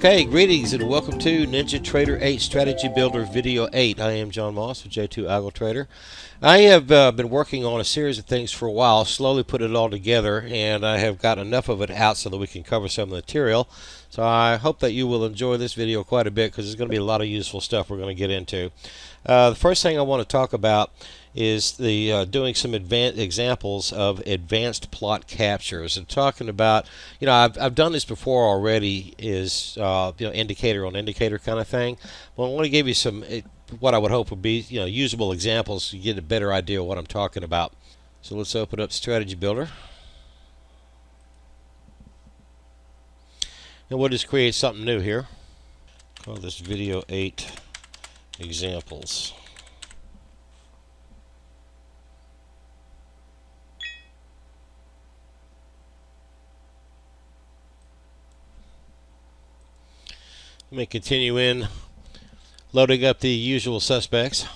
Okay, greetings and welcome to NinjaTrader 8 Strategy Builder Video 8. I am John Moss with J2 Algo Trader. I have been working on a series of things for a while, slowly put it all together, and I have got enough of it out so that we can cover some of the material. So I hope that you will enjoy this video quite a bit because there's going to be a lot of useful stuff we're going to get into. The first thing I want to talk about is the doing some advanced examples of advanced plot captures. And talking about, I've done this before already, is indicator on indicator kind of thing. Well, I want to give you some what I would hope would be usable examples so you get a better idea of what I'm talking about. So let's open up Strategy Builder, and we'll just create something new here. Call this Video 8 Examples. Let me continue in loading up the usual suspects.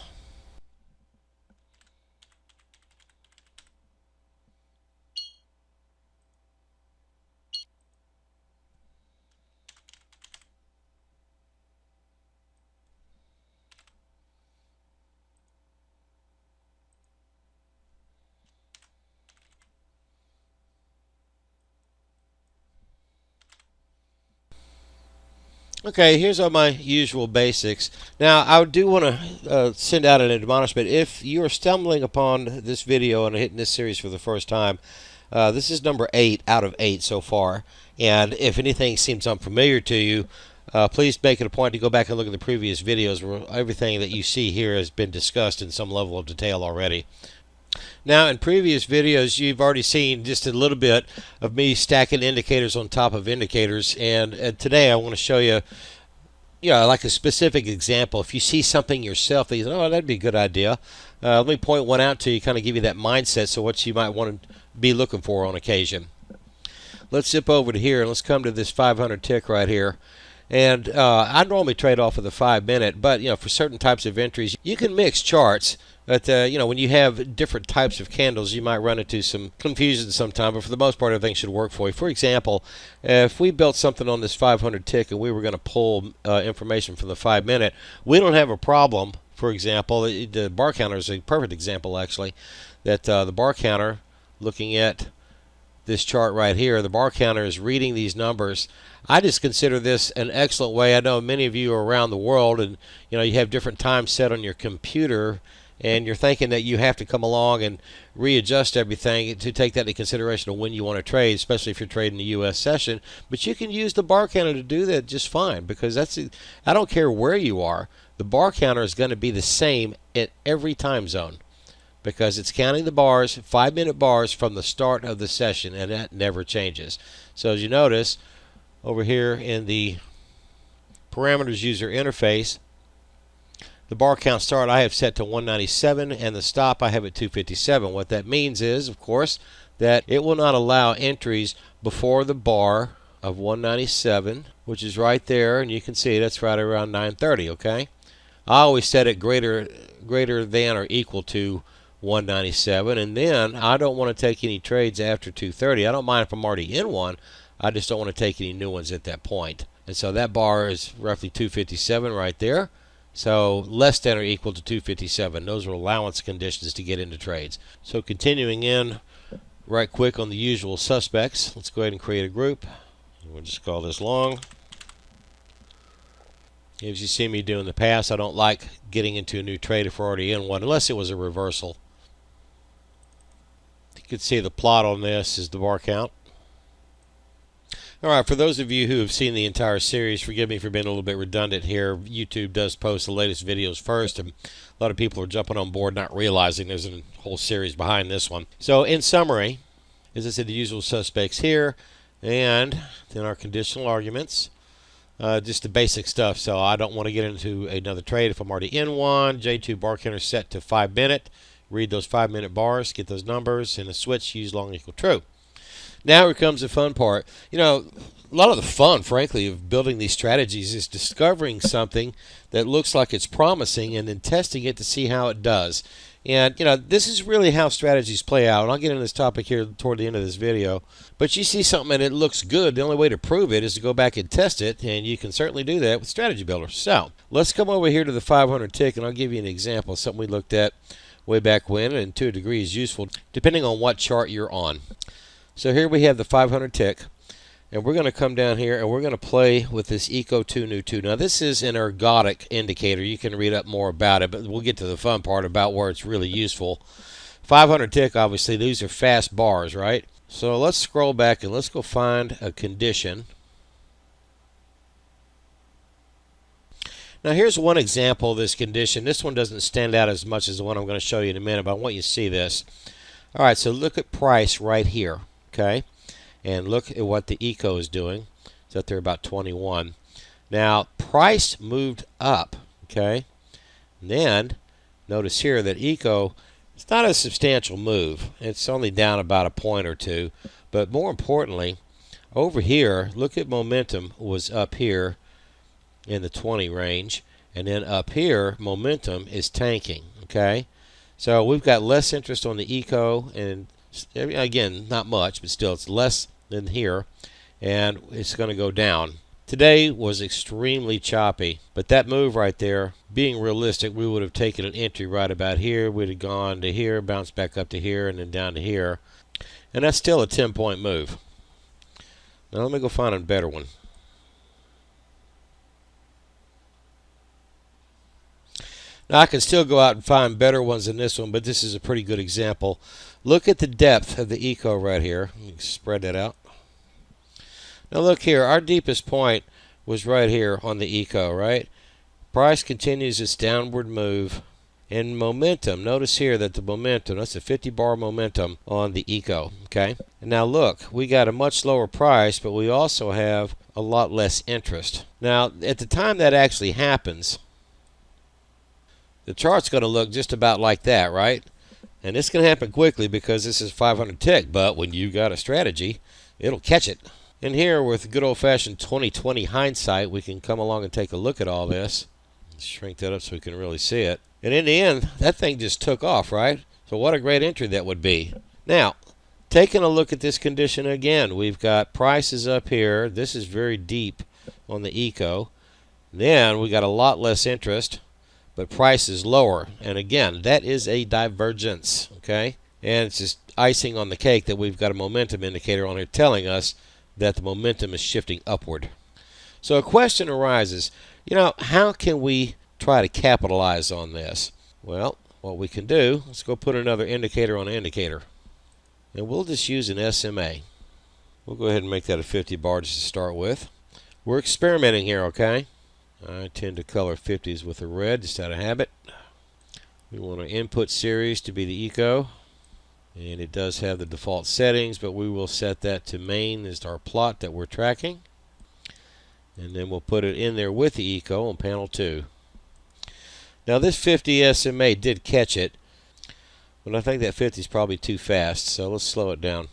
Okay, here's all my usual basics. Now, I do want to send out an admonishment. If you are stumbling upon this video and hitting this series for the first time, this is number 8 out of 8 so far. And if anything seems unfamiliar to you, please make it a point to go back and look at the previous videos where everything that you see here has been discussed in some level of detail already. Now, in previous videos, you've already seen just a little bit of me stacking indicators on top of indicators, and today I want to show you, like a specific example. If you see something yourself that you think, oh, that'd be a good idea, let me point one out to you, kind of give you that mindset, so what you might want to be looking for on occasion. Let's zip over to here, and let's come to this 500 tick right here. And I normally trade off of the 5-minute, but for certain types of entries, you can mix charts. But when you have different types of candles, you might run into some confusion sometime. But for the most part, everything should work for you. For example, if we built something on this 500 tick and we were going to pull information from the 5-minute, we don't have a problem. For example, the bar counter is a perfect example, actually. That the bar counter, looking at this chart right here, the bar counter is reading these numbers. I just consider this an excellent way. I know many of you are around the world, and you have different times set on your computer, and you're thinking that you have to come along and readjust everything to take that into consideration of when you want to trade, especially if you're trading the U.S. session. But you can use the bar counter to do that just fine, because I don't care where you are. The bar counter is going to be the same at every time zone, because it's counting the bars, 5-minute bars from the start of the session, and that never changes. So as you notice, over here in the parameters user interface, the bar count start I have set to 197, and the stop I have at 257. What that means is, of course, that it will not allow entries before the bar of 197, which is right there, and you can see that's right around 9:30. Okay, I always set it greater than or equal to 197, and then I don't want to take any trades after 2:30. I don't mind if I'm already in one. I just don't want to take any new ones at that point. And so that bar is roughly 257 right there. So less than or equal to 257. Those are allowance conditions to get into trades. So continuing in right quick on the usual suspects, let's go ahead and create a group. We'll just call this long. As you see me do in the past, I don't like getting into a new trade if we're already in one, unless it was a reversal. You can see the plot on this is the bar count. Alright, for those of you who have seen the entire series, forgive me for being a little bit redundant here. YouTube does post the latest videos first, and a lot of people are jumping on board not realizing there's a whole series behind this one. So in summary, as I said, the usual suspects here, and then our conditional arguments. Just the basic stuff, so I don't want to get into another trade if I'm already in one. J2 bar counter set to 5-minute. Read those 5-minute bars, get those numbers, and a switch, use long equal true. Now here comes the fun part. A lot of the fun, frankly, of building these strategies is discovering something that looks like it's promising and then testing it to see how it does. And, this is really how strategies play out. And I'll get into this topic here toward the end of this video. But you see something and it looks good. The only way to prove it is to go back and test it. And you can certainly do that with Strategy Builder. So let's come over here to the 500 tick, and I'll give you an example of something we looked at way back when, and to a degree is useful depending on what chart you're on. So here we have the 500 tick. And we're going to come down here and we're going to play with this Eco 2 New 2. Now this is an ergodic indicator. You can read up more about it, but we'll get to the fun part about where it's really useful. 500 tick, obviously, these are fast bars, right? So let's scroll back and let's go find a condition. Now here's one example of this condition. This one doesn't stand out as much as the one I'm going to show you in a minute, but I want you to see this. All right, so look at price right here, okay? And look at what the Eco is doing. It's up there about 21. Now, price moved up, okay? And then, notice here that Eco, it's not a substantial move. It's only down about a point or two. But more importantly, over here, look at momentum was up here in the 20 range. And then up here, momentum is tanking, okay? So we've got less interest on the Eco, and again, not much, but still it's less than here, and it's going to go down. Today was extremely choppy, but that move right there, being realistic, we would have taken an entry right about here. We'd have gone to here, bounced back up to here, and then down to here. And that's still a 10-point move. Now let me go find a better one. Now I can still go out and find better ones than this one, but this is a pretty good example. Look at the depth of the Eco right here. Let me spread that out. Now look here, our deepest point was right here on the Eco, right? Price continues its downward move. And momentum, notice here that the momentum, that's a 50 bar momentum on the Eco, okay? And now look, we got a much lower price, but we also have a lot less interest. Now, at the time that actually happens, the chart's going to look just about like that, right? And this can happen quickly because this is 500 tick, but when you got a strategy, it'll catch it. And here, with good old-fashioned 20/20 hindsight, we can come along and take a look at all this. Let's shrink that up so we can really see it. And in the end, that thing just took off, right? So what a great entry that would be. Now, taking a look at this condition again, we've got prices up here. This is very deep on the Eco. Then we got a lot less interest, but price is lower. And again, that is a divergence, okay? And it's just icing on the cake that we've got a momentum indicator on here telling us that the momentum is shifting upward. So a question arises, how can we try to capitalize on this? Well, what we can do, let's go put another indicator on an indicator. And we'll just use an SMA. We'll go ahead and make that a 50 bar just to start with. We're experimenting here, okay? I tend to color 50s with a red just out of habit. We want our input series to be the Eco. And it does have the default settings, but we will set that to main as our plot that we're tracking. And then we'll put it in there with the Eco on panel 2. Now this 50 SMA did catch it, but I think that 50 is probably too fast, so let's slow it down.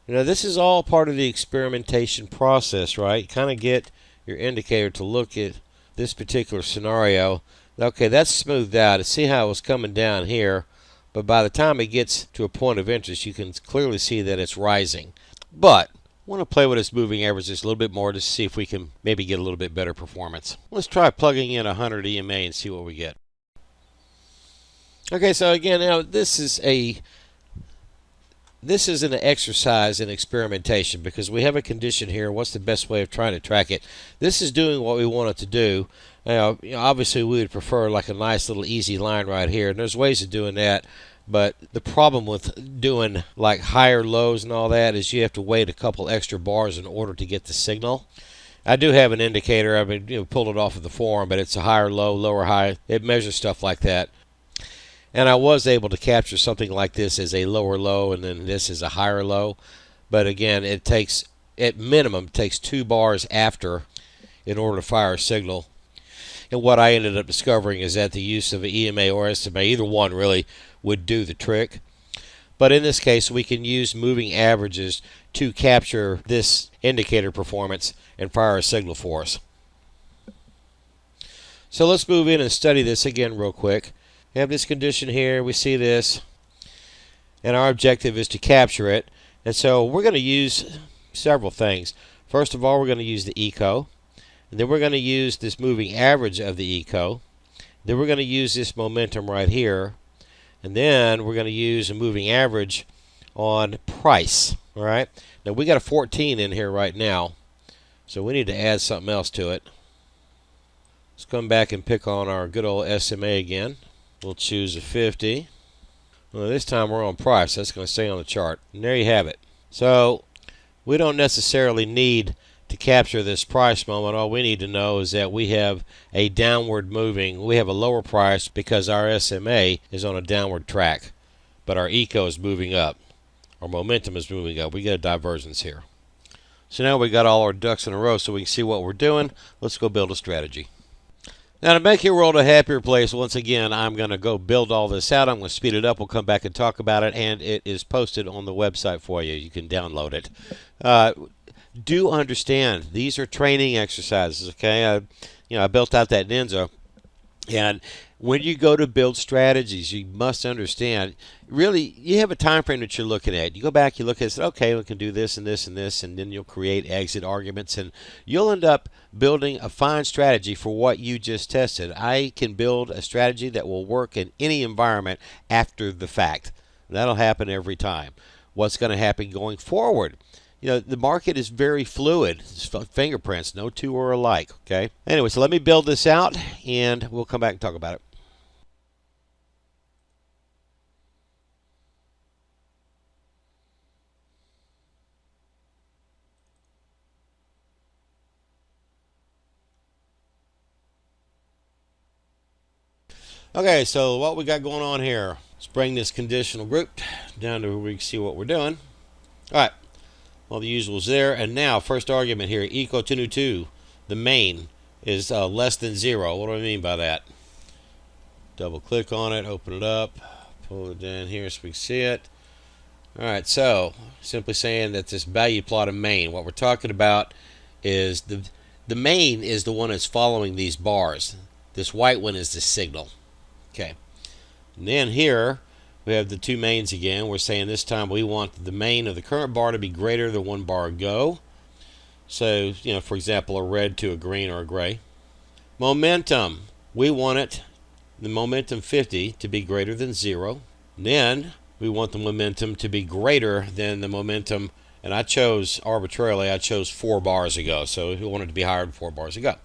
This is all part of the experimentation process, right? Kind of get your indicator to look at this particular scenario. Okay, that's smoothed out. See how it was coming down here, but by the time it gets to a point of interest, you can clearly see that it's rising. But I want to play with this moving average just a little bit more to see if we can maybe get a little bit better performance. Let's try plugging in 100 EMA and see what we get. Okay, so again, this is an exercise in experimentation because we have a condition here. What's the best way of trying to track it? This is doing what we want it to do. Obviously, we would prefer like a nice little easy line right here, and there's ways of doing that. But the problem with doing like higher lows and all that is you have to wait a couple extra bars in order to get the signal. I do have an indicator. I've pulled it off of the forum, but it's a higher low, lower high. It measures stuff like that. And I was able to capture something like this as a lower low, and then this is a higher low. But again, it takes, at minimum, takes 2 bars after in order to fire a signal. And what I ended up discovering is that the use of an EMA or SMA, either one really, would do the trick. But in this case, we can use moving averages to capture this indicator performance and fire a signal for us. So let's move in and study this again real quick. We have this condition here. We see this. And our objective is to capture it. And so we're going to use several things. First of all, we're going to use the eco. And then we're going to use this moving average of the eco. Then we're going to use this momentum right here. And then we're going to use a moving average on price. All right. Now we got a 14 in here right now. So we need to add something else to it. Let's come back and pick on our good old SMA again. We'll choose a 50. Well, this time we're on price. That's going to stay on the chart. And there you have it. So we don't necessarily need to capture this price moment. All we need to know is that we have a downward moving. We have a lower price because our SMA is on a downward track. But our eco is moving up. Our momentum is moving up. We get a divergence here. So now we got all our ducks in a row so we can see what we're doing. Let's go build a strategy. Now, to make your world a happier place, once again, I'm going to go build all this out. I'm going to speed it up. We'll come back and talk about it, and it is posted on the website for you. You can download it. Do understand, these are training exercises, okay? I built out that Ninja, and when you go to build strategies, you must understand, really, you have a time frame that you're looking at. You go back, you look at it, okay, we can do this and this and this, and then you'll create exit arguments, and you'll end up building a fine strategy for what you just tested. I can build a strategy that will work in any environment after the fact. That'll happen every time. What's going to happen going forward? The market is very fluid. It's fingerprints. No two are alike, okay? Anyway, so let me build this out, and we'll come back and talk about it. Okay, so what we got going on here, let's bring this conditional group down to where we can see what we're doing. All right, all the usuals there. And now, first argument here, eco 2 the main is less than 0. What do I mean by that? Double click on it, open it up, pull it down here so we can see it. All right, so simply saying that this value plot of main, what we're talking about is the main is the one that's following these bars. This white one is the signal. Okay, and then here we have the two mains again. We're saying this time we want the main of the current bar to be greater than 1 bar ago. So, for example, a red to a green or a gray. Momentum, we want the momentum 50 to be greater than 0. And then we want the momentum to be greater than the momentum, and I chose arbitrarily, I chose 4 bars ago. So we want it to be higher than 4 bars ago.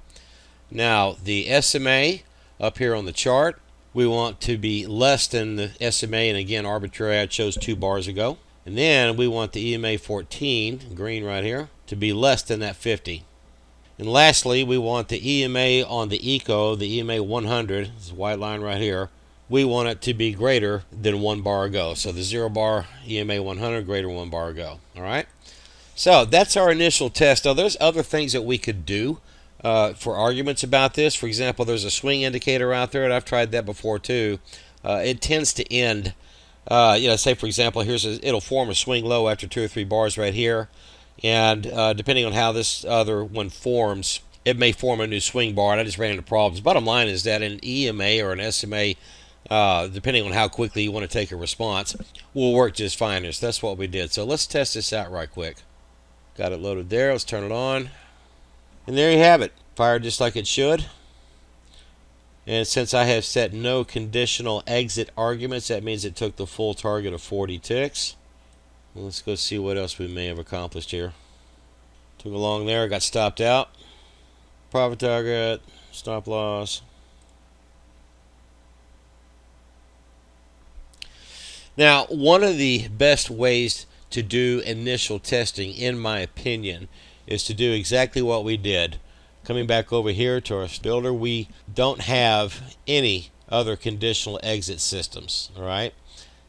Now, the SMA up here on the chart, we want to be less than the SMA, and again, arbitrary, I chose 2 bars ago. And then we want the EMA 14, green right here, to be less than that 50. And lastly, we want the EMA on the eco, the EMA 100, this white line right here, we want it to be greater than 1 bar ago. So the 0 bar EMA 100 greater than 1 bar ago. All right? So that's our initial test. Now, there's other things that we could do for arguments about this. For example, there's a swing indicator out there, and I've tried that before too. It tends to end, say for example, it'll form a swing low after 2 or 3 bars right here, and depending on how this other one forms, it may form a new swing bar, and I just ran into problems. Bottom line is that an EMA or an SMA, depending on how quickly you want to take a response, will work just fine. So that's what we did. So let's test this out right quick. Got it loaded there. Let's turn it on. And there you have it. Fired just like it should. And since I have set no conditional exit arguments, that means it took the full target of 40 ticks. Well, let's go see what else we may have accomplished here. Took along there, got stopped out. Profit target, stop loss. Now, one of the best ways to do initial testing, in my opinion, is to do exactly what we did. Coming back over here to our builder, we don't have any other conditional exit systems, all right?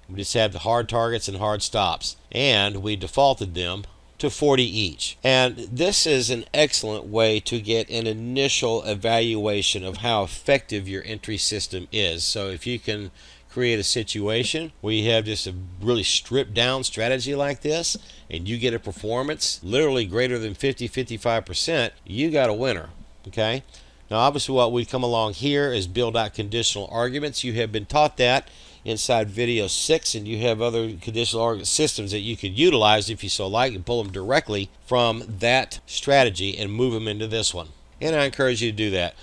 We just have the hard targets and hard stops, and we defaulted them to 40 each. And this is an excellent way to get an initial evaluation of how effective your entry system is. So if you can create a situation where you have just a really stripped down strategy like this, and you get a performance literally greater than 50-55%, you got a winner. Okay, Now obviously what we come along here is build out conditional arguments. You have been taught that inside video 6, and you have other conditional argument systems that you could utilize if you so like and pull them directly from that strategy and move them into this one. And I encourage you to do that.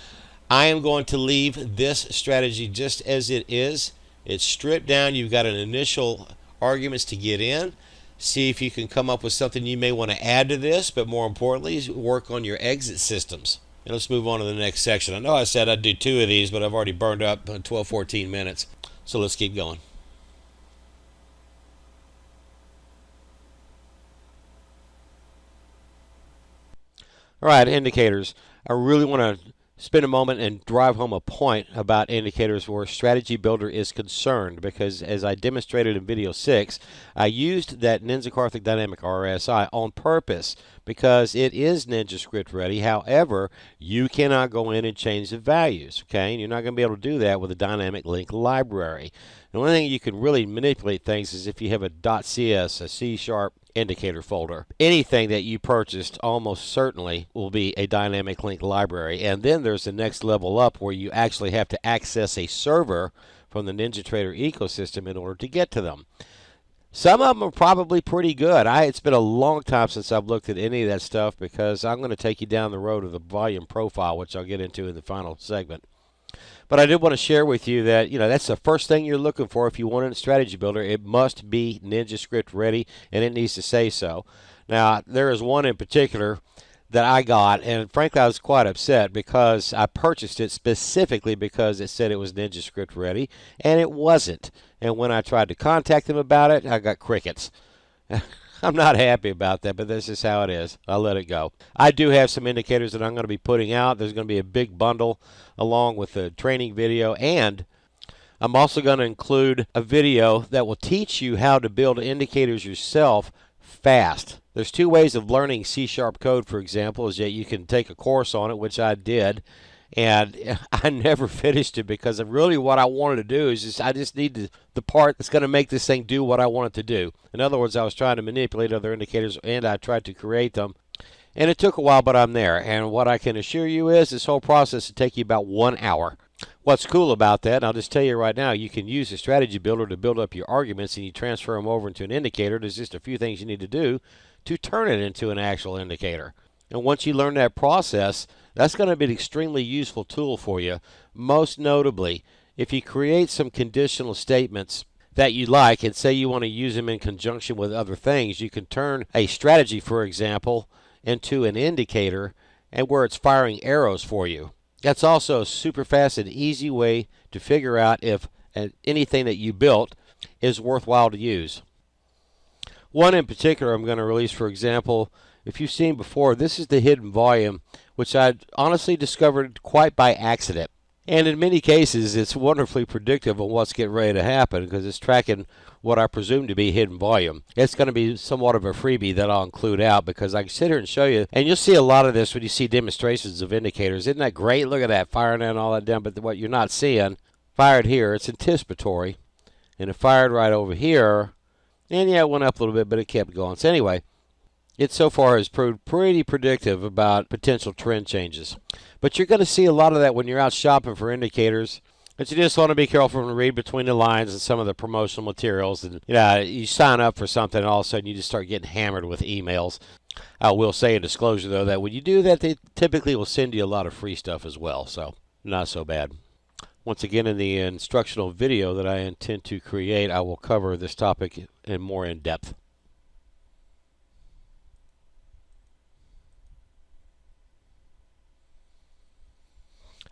I am going to leave this strategy just as it is. It's stripped down. You've got an initial arguments to get in. See if you can come up with something you may want to add to this, but more importantly, work on your exit systems. And let's move on to the next section. I know I said I'd do 2 of these, but I've already burned up 12-14 minutes. So let's keep going. All right, indicators. I really want to spend a moment and drive home a point about indicators where Strategy Builder is concerned, because as I demonstrated in video 6, I used that NinjaTrader Dynamic RSI on purpose because it is NinjaScript ready. However, you cannot go in and change the values, okay? And you're not going to be able to do that with a dynamic link library. The only thing you can really manipulate things is if you have a .cs, a C# indicator folder. Anything that you purchased almost certainly will be a dynamic link library. And then there's the next level up where you actually have to access a server from the NinjaTrader ecosystem in order to get to them. Some of them are probably pretty good. It's been a long time since I've looked at any of that stuff because I'm going to take you down the road of the volume profile, which I'll get into in the final segment. But I did want to share with you that, that's the first thing you're looking for if you want a strategy builder. It must be NinjaScript ready, and it needs to say so. Now, there is one in particular that I got, and frankly, I was quite upset because I purchased it specifically because it said it was NinjaScript ready, and it wasn't. And when I tried to contact them about it, I got crickets. I'm not happy about that, but this is how it is. I'll let it go. I do have some indicators that I'm going to be putting out. There's going to be a big bundle along with the training video, and I'm also going to include a video that will teach you how to build indicators yourself fast. There's 2 ways of learning C# code, for example, is that you can take a course on it, which I did, and I never finished it because really what I wanted to do is I just need the part that's going to make this thing do what I want it to do. In other words, I was trying to manipulate other indicators, and I tried to create them. And it took a while, but I'm there. And what I can assure you is this whole process will take you about 1 hour. What's cool about that, and I'll just tell you right now, you can use a strategy builder to build up your arguments, and you transfer them over into an indicator. There's just a few things you need to do to turn it into an actual indicator. And once you learn that process, that's going to be an extremely useful tool for you. Most notably, if you create some conditional statements that you like and say you want to use them in conjunction with other things, you can turn a strategy, for example, into an indicator and where it's firing arrows for you. That's also a super fast and easy way to figure out if anything that you built is worthwhile to use. One in particular I'm going to release, for example, if you've seen before, this is the hidden volume, which I honestly discovered quite by accident. And in many cases, it's wonderfully predictive of what's getting ready to happen because it's tracking what I presume to be hidden volume. It's going to be somewhat of a freebie that I'll include out because I can sit here and show you, and you'll see a lot of this when you see demonstrations of indicators. Isn't that great? Look at that, firing and all that down, but what you're not seeing, fired here, it's anticipatory, and it fired right over here, and yeah, it went up a little bit, but it kept going. So anyway, it so far has proved pretty predictive about potential trend changes. But you're going to see a lot of that when you're out shopping for indicators. But you just want to be careful and read between the lines and some of the promotional materials. And you sign up for something, and all of a sudden you just start getting hammered with emails. I will say a disclosure, though, that when you do that, they typically will send you a lot of free stuff as well. So not so bad. Once again, in the instructional video that I intend to create, I will cover this topic in more in depth.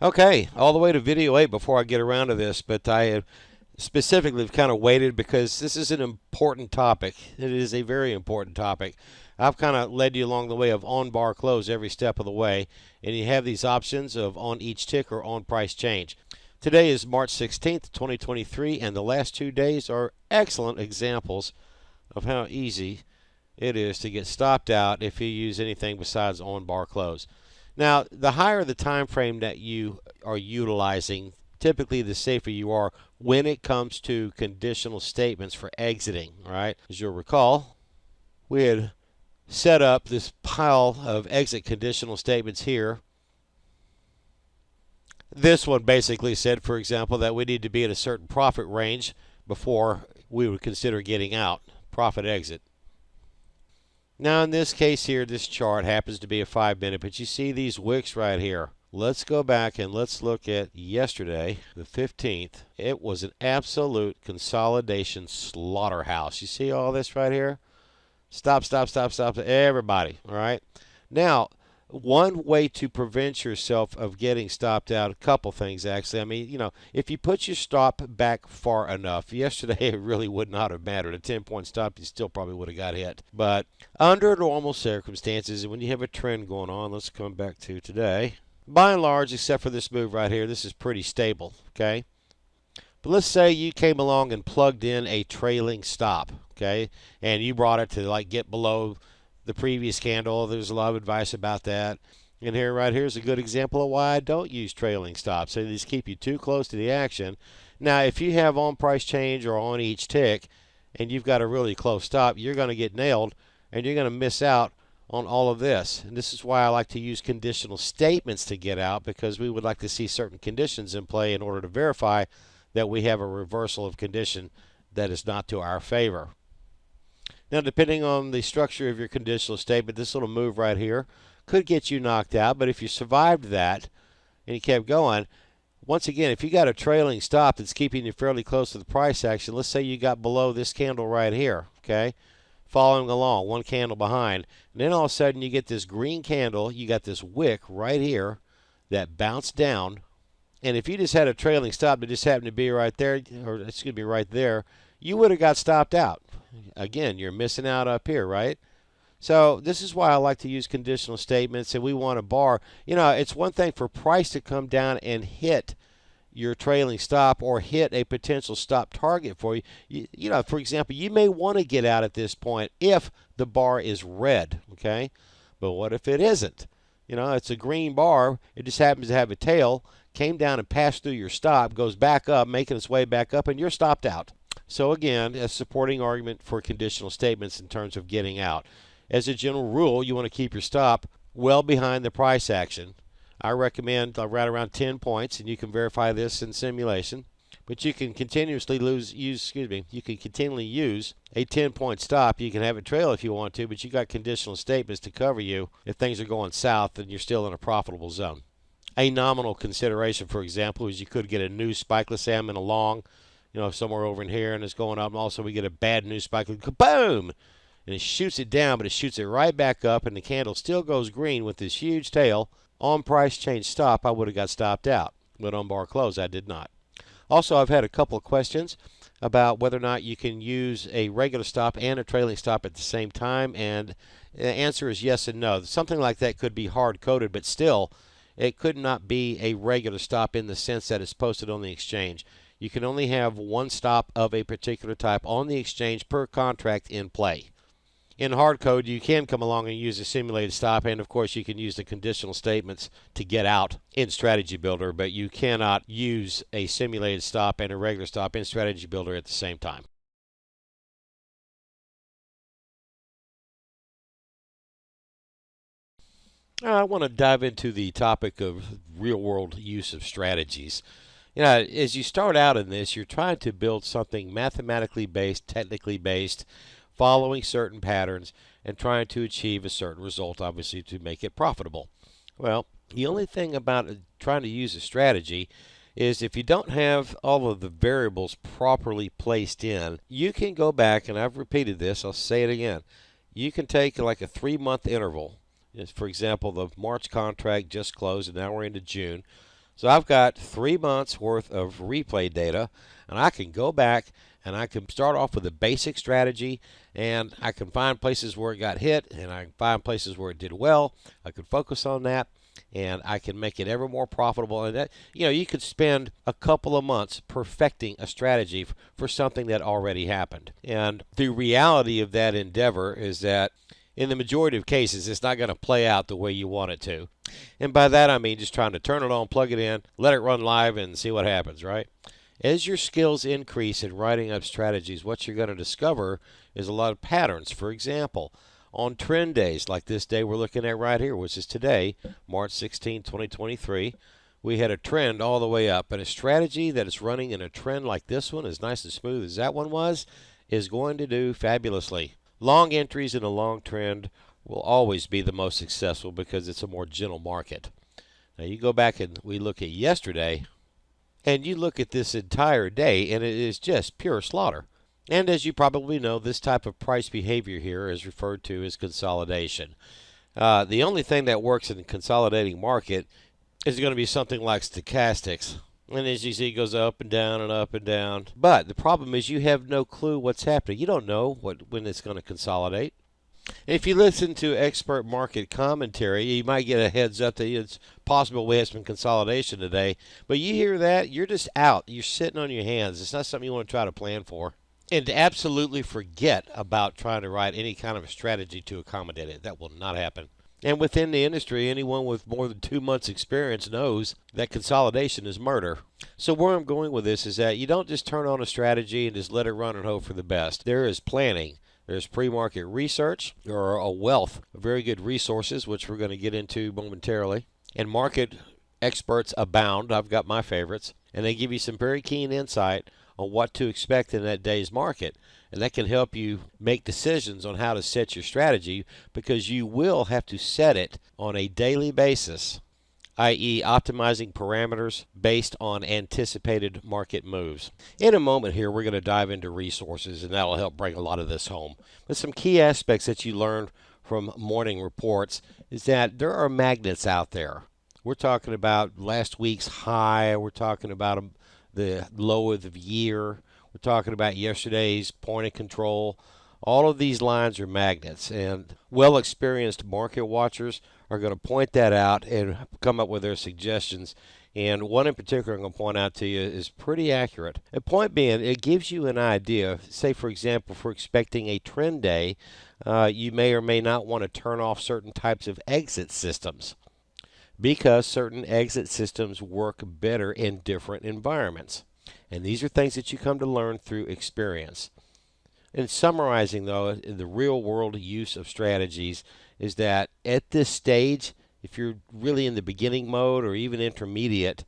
Okay, all the way to video 8 before I get around to this, but I specifically have kind of waited because this is an important topic. It is a very important topic. I've kind of led you along the way of on bar close every step of the way, and you have these options of on each tick or on price change. Today is March 16th, 2023, and the last 2 days are excellent examples of how easy it is to get stopped out if you use anything besides on bar close. Now, the higher the time frame that you are utilizing, typically the safer you are when it comes to conditional statements for exiting, right? As you'll recall, we had set up this pile of exit conditional statements here. This one basically said, for example, that we need to be in a certain profit range before we would consider getting out. Profit exit. Now in this case here, this chart happens to be a 5-minute, but you see these wicks right here. Let's go back and let's look at yesterday, the 15th. It was an absolute consolidation slaughterhouse. You see all this right here? Stop, stop, stop, stop, everybody, all right? Now, one way to prevent yourself of getting stopped out, a couple things actually. I mean, you know, if you put your stop back far enough, yesterday it really would not have mattered. A 10-point stop, you still probably would have got hit. But under normal circumstances, when you have a trend going on, let's come back to today. By and large, except for this move right here, this is pretty stable, okay? But let's say you came along and plugged in a trailing stop, okay? And you brought it to like get below the previous candle. There's a lot of advice about that. And here, right here is a good example of why I don't use trailing stops. So these keep you too close to the action. Now, if you have on price change or on each tick, and you've got a really close stop, you're going to get nailed, and you're going to miss out on all of this. And this is why I like to use conditional statements to get out, because we would like to see certain conditions in play in order to verify that we have a reversal of condition that is not to our favor. Now, depending on the structure of your conditional statement, this little move right here could get you knocked out. But if you survived that and you kept going, once again, if you got a trailing stop that's keeping you fairly close to the price action, let's say you got below this candle right here, okay, following along, one candle behind, and then all of a sudden you get this green candle, you got this wick right here that bounced down. And if you just had a trailing stop that just happened to be right there, or excuse me, right there, you would have got stopped out. Again, you're missing out up here, right? So this is why I like to use conditional statements, and we want a bar. You know, it's one thing for price to come down and hit your trailing stop or hit a potential stop target for you. You know, for example, you may want to get out at this point if the bar is red, okay? But what if it isn't? You know, it's a green bar. It just happens to have a tail, came down and passed through your stop, goes back up, making its way back up, and you're stopped out. So again, a supporting argument for conditional statements in terms of getting out. As a general rule, you want to keep your stop well behind the price action. I recommend right around 10 points, and you can verify this in simulation. But you can continuously use a 10-point stop. You can have it trail if you want to, but you got conditional statements to cover you if things are going south and you're still in a profitable zone. A nominal consideration, for example, is you could get a new spike. Let's say I'm in a long, you know, somewhere over in here, and it's going up, and also we get a bad news spike, kaboom! And it shoots it down, but it shoots it right back up, and the candle still goes green with this huge tail. On price change stop, I would have got stopped out, but on bar close, I did not. Also, I've had a couple of questions about whether or not you can use a regular stop and a trailing stop at the same time, and the answer is yes and no. Something like that could be hard-coded, but still, it could not be a regular stop in the sense that it's posted on the exchange. You can only have one stop of a particular type on the exchange per contract in play. In hard code, you can come along and use a simulated stop, and of course you can use the conditional statements to get out in Strategy Builder, but you cannot use a simulated stop and a regular stop in Strategy Builder at the same time. I want to dive into the topic of real-world use of strategies. You know, as you start out in this, you're trying to build something mathematically based, technically based, following certain patterns, and trying to achieve a certain result, obviously, to make it profitable. Well, the only thing about trying to use a strategy is if you don't have all of the variables properly placed in, you can go back, and I've repeated this, I'll say it again. You can take like a 3-month interval. For example, the March contract just closed, and now we're into June. So I've got 3 months worth of replay data, and I can go back and I can start off with a basic strategy, and I can find places where it got hit, and I can find places where it did well. I can focus on that, and I can make it ever more profitable. And that, you know, you could spend a couple of months perfecting a strategy for something that already happened. And the reality of that endeavor is that in the majority of cases, it's not going to play out the way you want it to. And by that, I mean just trying to turn it on, plug it in, let it run live, and see what happens, right? As your skills increase in writing up strategies, what you're going to discover is a lot of patterns. For example, on trend days like this day we're looking at right here, which is today, March 16, 2023, we had a trend all the way up, and a strategy that is running in a trend like this one, as nice and smooth as that one was, is going to do fabulously. Long entries in a long trend will always be the most successful because it's a more gentle market. Now you go back and we look at yesterday, and you look at this entire day, and it is just pure slaughter. And as you probably know, this type of price behavior here is referred to as consolidation. The only thing that works in a consolidating market is going to be something like stochastics. And as you see, it goes up and down and up and down. But the problem is you have no clue what's happening. You don't know when it's going to consolidate. If you listen to expert market commentary, you might get a heads up that it's possible we have some consolidation today. But you hear that, you're just out. You're sitting on your hands. It's not something you want to try to plan for. And to absolutely forget about trying to write any kind of a strategy to accommodate it. That will not happen. And within the industry, anyone with more than 2 months experience knows that consolidation is murder. So where I'm going with this is that you don't just turn on a strategy and just let it run and hope for the best. There is planning. There's pre-market research. There are a wealth of very good resources, which we're going to get into momentarily. And market experts abound. I've got my favorites. And they give you some very keen insight on what to expect in that day's market. And that can help you make decisions on how to set your strategy, because you will have to set it on a daily basis, i.e. optimizing parameters based on anticipated market moves. In a moment here, we're going to dive into resources, and that will help bring a lot of this home. But some key aspects that you learned from morning reports is that there are magnets out there. We're talking about last week's high. We're talking about the low of the year. We're talking about yesterday's point of control. All of these lines are magnets, and well-experienced market watchers are going to point that out and come up with their suggestions. And one in particular I'm going to point out to you is pretty accurate. The point being, it gives you an idea. Say, for example, if we're expecting a trend day, you may or may not want to turn off certain types of exit systems, because certain exit systems work better in different environments. And these are things that you come to learn through experience. In summarizing, though, the real-world use of strategies is that at this stage, if you're really in the beginning mode or even intermediate,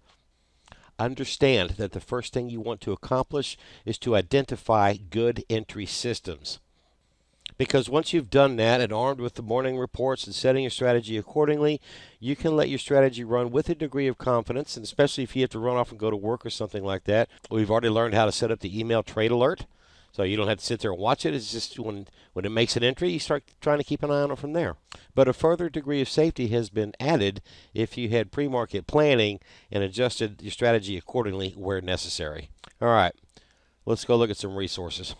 understand that the first thing you want to accomplish is to identify good entry systems. Because once you've done that and armed with the morning reports and setting your strategy accordingly, you can let your strategy run with a degree of confidence, and especially if you have to run off and go to work or something like that. We've already learned how to set up the email trade alert, so you don't have to sit there and watch it. It's just when it makes an entry, you start trying to keep an eye on it from there. But a further degree of safety has been added if you had pre-market planning and adjusted your strategy accordingly where necessary. All right, let's go look at some resources.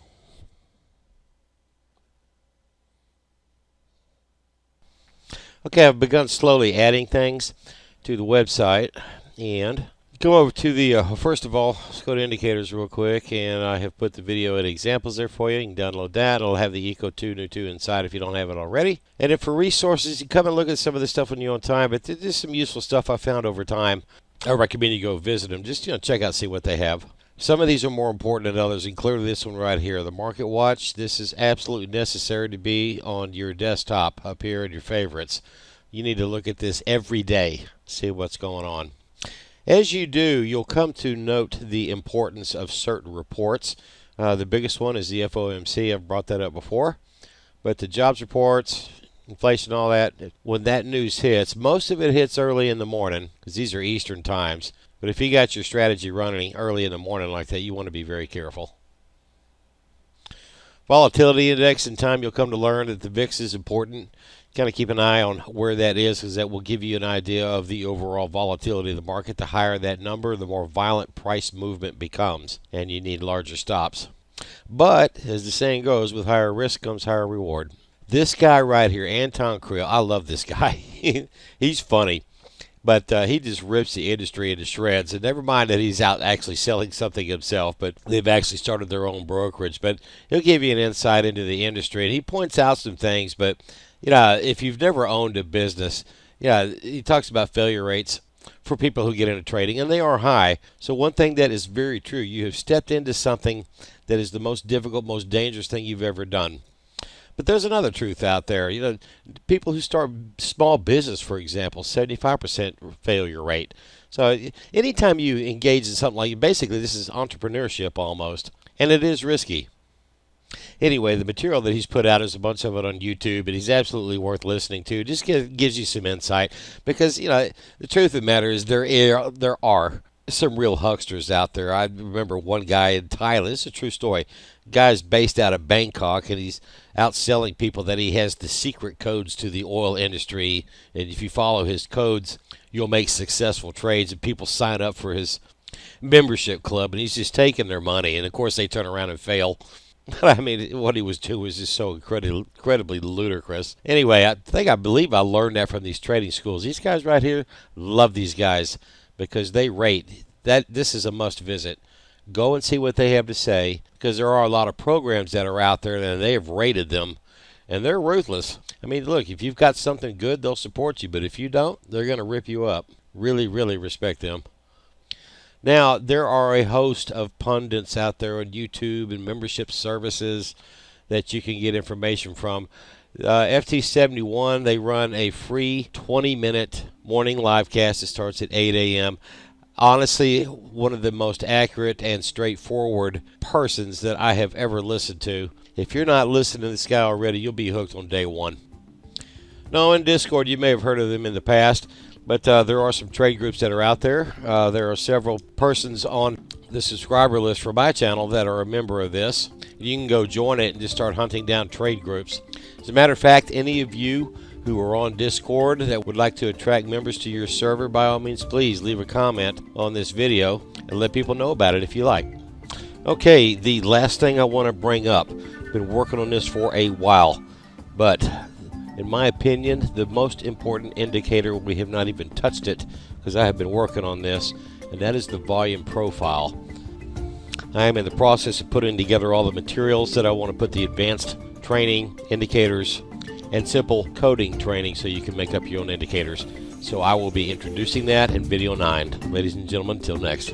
Okay, I've begun slowly adding things to the website, and go over to the, first of all, let's go to indicators real quick, and I have put the video and examples there for you. You can download that. It'll have the Eco 2 New 2 inside if you don't have it already. And then for resources, you come and look at some of this stuff on your own time, but there's some useful stuff I found over time. I recommend you go visit them. Just check out, see what they have. Some of these are more important than others, and clearly this one right here, the Market Watch. This is absolutely necessary to be on your desktop up here in your favorites. You need to look at this every day, see what's going on. As you do, you'll come to note the importance of certain reports. The biggest one is the FOMC. I've brought that up before. But the jobs reports, inflation, all that, when that news hits, most of it hits early in the morning because these are Eastern times. But if you got your strategy running early in the morning like that, you want to be very careful. Volatility index, in time you'll come to learn that the VIX is important. Kind of keep an eye on where that is, because that will give you an idea of the overall volatility of the market. The higher that number, the more violent price movement becomes, and you need larger stops. But, as the saying goes, with higher risk comes higher reward. This guy right here, Anton Creel, I love this guy. He's funny. But he just rips the industry into shreds. And never mind that he's out actually selling something himself, but they've actually started their own brokerage. But he'll give you an insight into the industry. And he points out some things. But, if you've never owned a business, he talks about failure rates for people who get into trading, and they are high. So one thing that is very true, you have stepped into something that is the most difficult, most dangerous thing you've ever done. But there's another truth out there. People who start small business, for example, 75% failure rate. So anytime you engage in something like, basically this is entrepreneurship almost, and it is risky. Anyway, the material that he's put out is a bunch of it on YouTube, and he's absolutely worth listening to. Just gives you some insight, because the truth of the matter is there are some real hucksters out there. I remember one guy in Thailand. This is a true story. Guy's based out of Bangkok, and he's out selling people that he has the secret codes to the oil industry, and if you follow his codes, you'll make successful trades, and people sign up for his membership club, and he's just taking their money, and of course they turn around and fail. I mean, what he was doing was just so incredibly ludicrous. Anyway, I believe I learned that from these trading schools. These guys right here, love these guys because they rate that. This is a must visit. Go and see what they have to say, because there are a lot of programs that are out there and they have rated them, and they're ruthless. I mean, look, if you've got something good, they'll support you, but if you don't, they're going to rip you up. Really, really respect them. Now, there are a host of pundits out there on YouTube and membership services that you can get information from. FT71, they run a free 20-minute morning live cast that starts at 8 a.m. Honestly, one of the most accurate and straightforward persons that I have ever listened to. If you're not listening to this guy already, you'll be hooked on day one. No, in Discord, you may have heard of them in the past, but there are some trade groups that are out there. There are several persons on the subscriber list for my channel that are a member of this. You can go join it and just start hunting down trade groups. As a matter of fact, any of you who are on Discord that would like to attract members to your server, by all means, please leave a comment on this video and let people know about it if you like. Okay, the last thing I want to bring up, been working on this for a while, but in my opinion, the most important indicator, we have not even touched it because I have been working on this, and that is the volume profile. I am in the process of putting together all the materials that I want to put the advanced training, indicators, and simple coding training so you can make up your own indicators. So I will be introducing that in video 9. Ladies and gentlemen, until next.